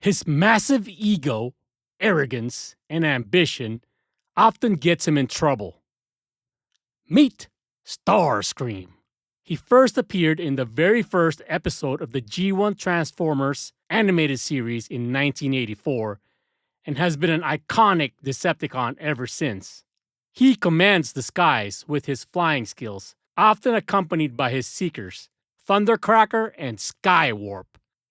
His massive ego, arrogance, and ambition often gets him in trouble. Meet Starscream. He first appeared in the very first episode of the G1 Transformers animated series in 1984 and has been an iconic Decepticon ever since. He commands the skies with his flying skills, often accompanied by his seekers, Thundercracker and Skywarp.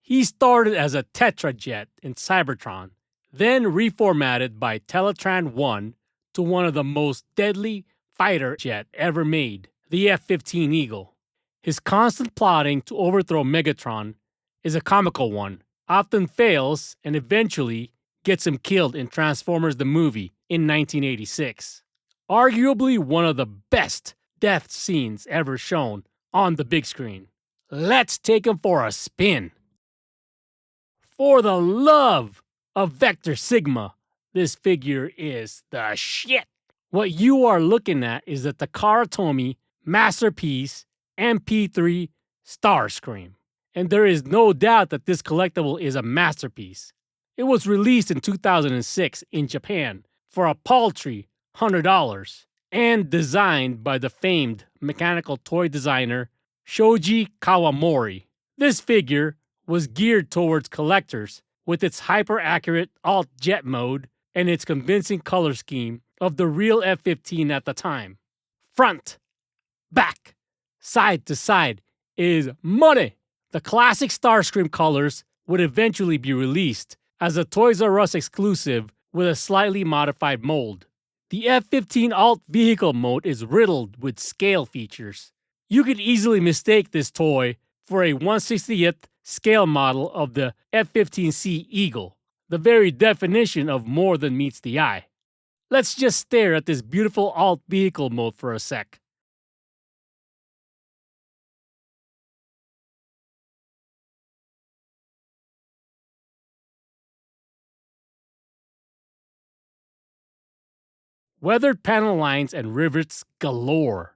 He started as a Tetrajet in Cybertron, then reformatted by Teletran 1 to one of the most deadly fighter jet ever made, the F-15 Eagle. His constant plotting to overthrow Megatron is a comical one, often fails, and eventually gets him killed in Transformers the Movie in 1986. Arguably one of the best death scenes ever shown on the big screen. Let's take him for a spin. For the love of Vector Sigma, this figure is the shit. What you are looking at is the Takara Tomy Masterpiece MP3 Starscream. And there is no doubt that this collectible is a masterpiece. It was released in 2006 in Japan for a paltry $100 and designed by the famed mechanical toy designer Shoji Kawamori. This figure was geared towards collectors with its hyper-accurate alt-jet mode and its convincing color scheme of the real F-15 at the time. Front, back, side to side is money. The classic Starscream colors would eventually be released as a Toys R Us exclusive with a slightly modified mold. The F-15 alt vehicle mode is riddled with scale features. You could easily mistake this toy for a 1/60th scale model of the F-15C Eagle, the very definition of more than meets the eye. Let's just stare at this beautiful alt vehicle mode for a sec. Weathered panel lines and rivets galore.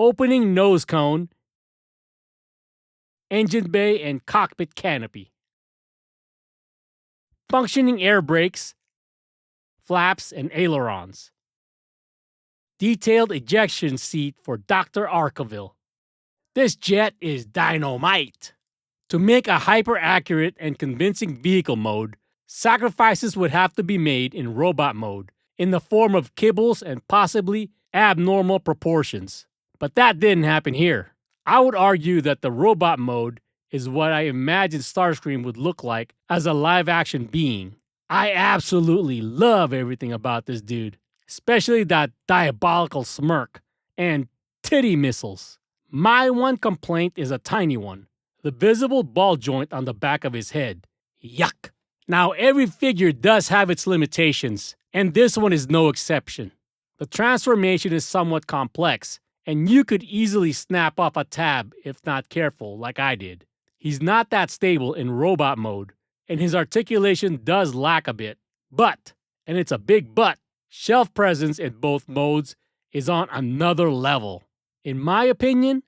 Opening nose cone, engine bay and cockpit canopy. Functioning air brakes, flaps and ailerons. Detailed ejection seat for Dr. Archieville. This jet is dynamite. To make a hyper-accurate and convincing vehicle mode, sacrifices would have to be made in robot mode, in the form of kibbles and possibly abnormal proportions. But that didn't happen here. I would argue that the robot mode is what I imagine Starscream would look like as a live-action being. I absolutely love everything about this dude, especially that diabolical smirk and titty missiles. My one complaint is a tiny one, the visible ball joint on the back of his head. Yuck. Now, every figure does have its limitations, and this one is no exception. The transformation is somewhat complex, and you could easily snap off a tab if not careful, like I did. He's not that stable in robot mode, and his articulation does lack a bit. But, and it's a big but, shelf presence in both modes is on another level. In my opinion,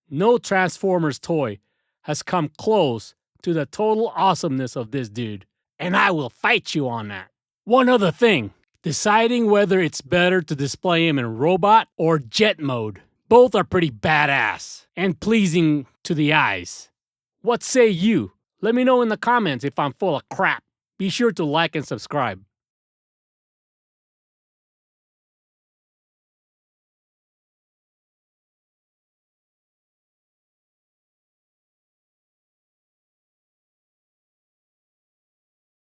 no Transformers toy has come close to the total awesomeness of this dude. And I will fight you on that. One other thing, deciding whether it's better to display him in robot or jet mode. Both are pretty badass and pleasing to the eyes. What say you? Let me know in the comments if I'm full of crap. Be sure to like and subscribe.